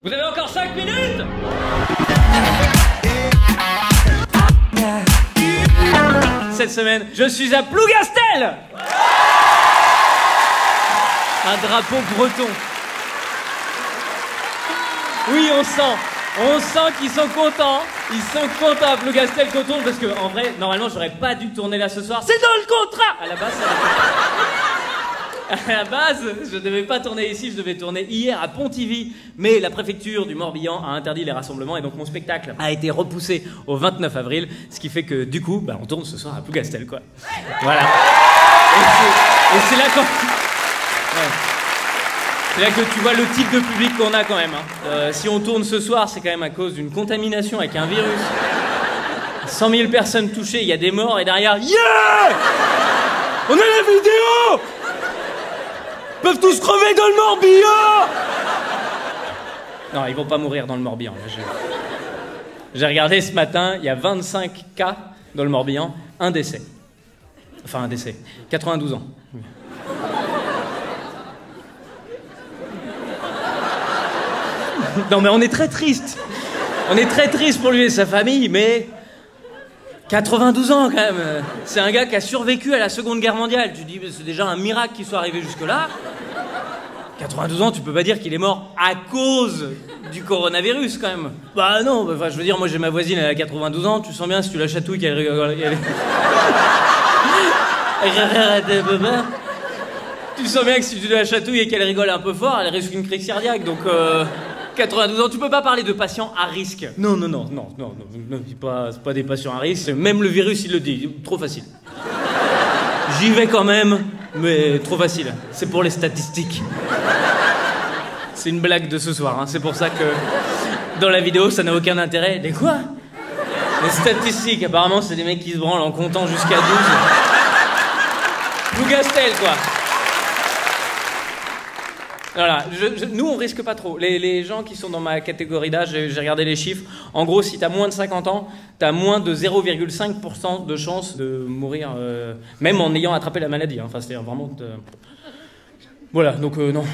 Vous avez encore 5 minutes. Cette semaine, je suis à Plougastel. Un drapeau breton. Oui, on sent qu'ils sont contents. Ils sont contents à Plougastel qu'on tourne parce que, en vrai, normalement, j'aurais pas dû tourner là ce soir. C'est dans le contrat. À la base, je devais pas tourner ici, je devais tourner hier à Pontivy, mais la préfecture du Morbihan a interdit les rassemblements et donc mon spectacle a été repoussé au 29 avril, ce qui fait que du coup, on tourne ce soir à Plougastel, quoi. Voilà. Et c'est là quand... Ouais. C'est là que tu vois le type de public qu'on a quand même. Hein. Si on tourne ce soir, c'est quand même à cause d'une contamination avec un virus. 100 000 personnes touchées, il y a des morts et derrière, yeah! On a la vidéo! Ils peuvent tous crever dans le Morbihan! Non, ils vont pas mourir dans le Morbihan. J'ai regardé ce matin, il y a 25 cas dans le Morbihan, un décès. Enfin, un décès. 92 ans. Non, mais on est très triste. On est très triste pour lui et sa famille, mais... 92 ans, quand même. C'est un gars qui a survécu à la Seconde Guerre mondiale. Tu dis, c'est déjà un miracle qu'il soit arrivé jusque-là. 92 ans, tu peux pas dire qu'il est mort à cause du coronavirus, quand même. Bah non, je veux dire, moi j'ai ma voisine, elle a 92 ans, tu sens bien si tu la chatouilles qu'elle rigole. Tu sens bien que si tu la chatouilles et qu'elle rigole un peu fort, elle risque une crise cardiaque, donc... 92 ans, tu peux pas parler de patients à risque. Non, c'est pas des patients à risque. Même le virus, il le dit. Trop facile. J'y vais quand même, mais trop facile. C'est pour les statistiques. C'est une blague de ce soir, hein. C'est pour ça que dans la vidéo, ça n'a aucun intérêt. Des quoi? Les statistiques, apparemment, c'est des mecs qui se branlent en comptant jusqu'à 12. Plougastel, quoi. Voilà, nous on risque pas trop. Les gens qui sont dans ma catégorie d'âge, j'ai regardé les chiffres. En gros, si t'as moins de 50 ans, t'as moins de 0,5% de chance de mourir, même en ayant attrapé la maladie. Hein. Enfin, c'est vraiment... Voilà, donc non.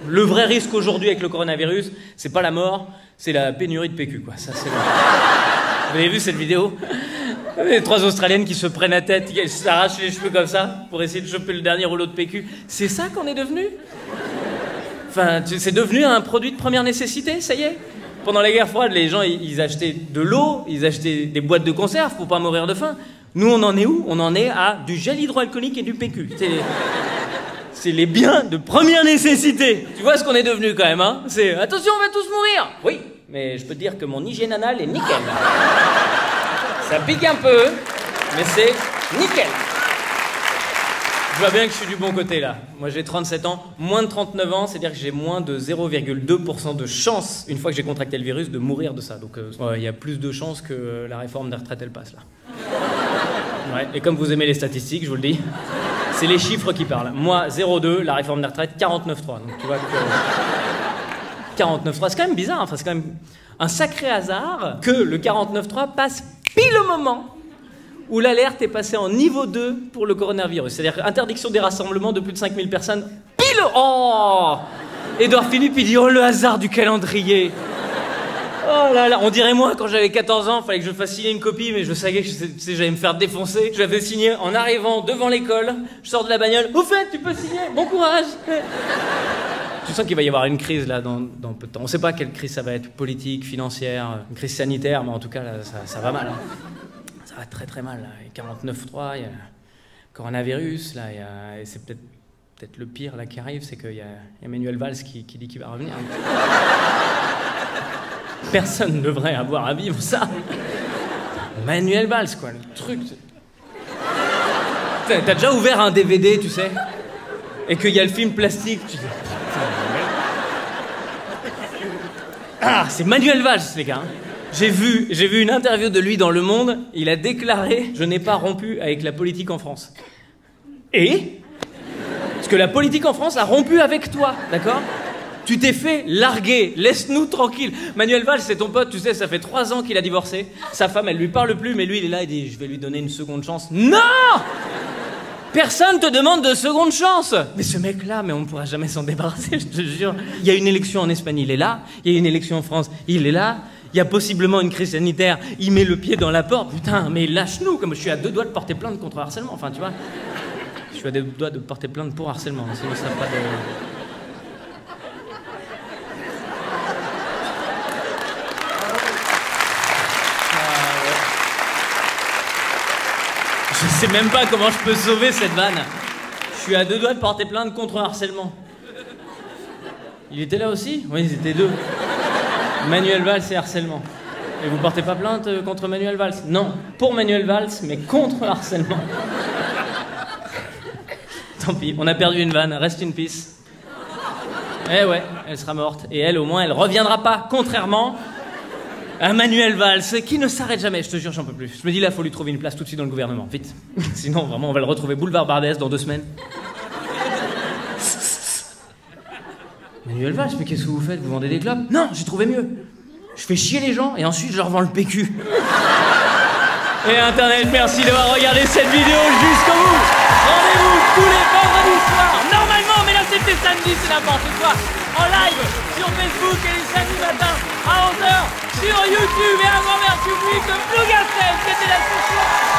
Le vrai risque aujourd'hui avec le coronavirus, c'est pas la mort, c'est la pénurie de PQ, quoi. Ça, c'est... Vous avez vu cette vidéo? Les 3 Australiennes qui se prennent la tête, qui s'arrachent les cheveux comme ça pour essayer de choper le dernier rouleau de PQ. C'est ça qu'on est devenu? Enfin, c'est devenu un produit de première nécessité, ça y est. Pendant la guerre froide, les gens, ils achetaient de l'eau, ils achetaient des boîtes de conserve pour pas mourir de faim. Nous, on en est où? On en est à du gel hydroalcoolique et du PQ. C'est les biens de première nécessité. Tu vois ce qu'on est devenu quand même, hein? C'est, attention, on va tous mourir. Oui, mais je peux te dire que mon hygiène anale est nickel. Ça pique un peu, mais c'est nickel. Je vois bien que je suis du bon côté, là. Moi, j'ai 37 ans, moins de 39 ans, c'est-à-dire que j'ai moins de 0,2% de chance, une fois que j'ai contracté le virus, de mourir de ça. Donc, il y a plus de chances que la réforme des retraites, elle passe, là. Ouais, et comme vous aimez les statistiques, je vous le dis, c'est les chiffres qui parlent. Moi, 0,2, la réforme des retraites, 49,3. Donc, tu vois que... 49,3, c'est quand même bizarre, enfin, c'est quand même un sacré hasard que le 49,3 passe pile au moment où l'alerte est passée en niveau 2 pour le coronavirus. C'est-à-dire interdiction des rassemblements de plus de 5000 personnes. Pile! Oh! Édouard Philippe, il dit, oh, le hasard du calendrier. Oh là là, on dirait moi, quand j'avais 14 ans, fallait que je fasse signer une copie, mais je savais que j'allais me faire défoncer. Je l'avais signé en arrivant devant l'école, je sors de la bagnole. Au fait, tu peux signer, bon courage! Tu sens qu'il va y avoir une crise, là, dans peu de temps. On sait pas quelle crise ça va être, politique, financière, une crise sanitaire, mais en tout cas, là, ça va mal, hein. Ça va très très mal, là. Il y a 49.3, il y a le coronavirus, là, et c'est peut-être le pire là qui arrive, c'est qu'il y a Manuel Valls qui dit qu'il va revenir. Personne ne devrait avoir à vivre ça. Manuel Valls, quoi, le truc. T'as déjà ouvert un DVD, tu sais, et qu'il y a le film plastique, tu dis... Ah, c'est Manuel Valls, les gars. J'ai vu une interview de lui dans Le Monde. Il a déclaré « Je n'ai pas rompu avec la politique en France. » Et parce que la politique en France a rompu avec toi, d'accord? Tu t'es fait larguer, laisse-nous tranquille. Manuel Valls, c'est ton pote, tu sais, ça fait 3 ans qu'il a divorcé. Sa femme, elle lui parle plus, mais lui, il est là, il dit « Je vais lui donner une seconde chance. » Non! Personne te demande de seconde chance. Mais ce mec-là, mais on ne pourra jamais s'en débarrasser, je te jure. Il y a une élection en Espagne, il est là. Il y a une élection en France, il est là. Il y a possiblement une crise sanitaire, il met le pied dans la porte. Putain, mais lâche-nous, comme je suis à 2 doigts de porter plainte contre harcèlement. Enfin, tu vois, je suis à 2 doigts de porter plainte pour harcèlement. Sinon, ça n'a pas de... Je sais même pas comment je peux sauver cette vanne. Je suis à 2 doigts de porter plainte contre harcèlement. Il était là aussi? Oui, ils étaient 2. Manuel Valls et harcèlement. Et vous portez pas plainte contre Manuel Valls? Non, pour Manuel Valls, mais contre harcèlement. Tant pis, on a perdu une vanne, reste une peace. Eh ouais, elle sera morte. Et elle, au moins, elle reviendra pas, contrairement à Manuel Valls, qui ne s'arrête jamais. Je te jure, j'en peux plus. Je me dis là, faut lui trouver une place tout de suite dans le gouvernement, vite. Sinon, vraiment, on va le retrouver boulevard Barbès dans 2 semaines. Manuel Valls, mais qu'est-ce que vous faites? Vous vendez des clopes? Non, j'ai trouvé mieux. Je fais chier les gens et ensuite je leur vends le PQ. Et Internet, merci d'avoir regardé cette vidéo jusqu'au bout. Rendez-vous tous les vendredis soirs. Normalement, mais là c'était samedi, c'est n'importe quoi. En live sur Facebook et les samedis matins à 11h sur YouTube. Et un grand merci au public de Blue Gastel, c'était la session.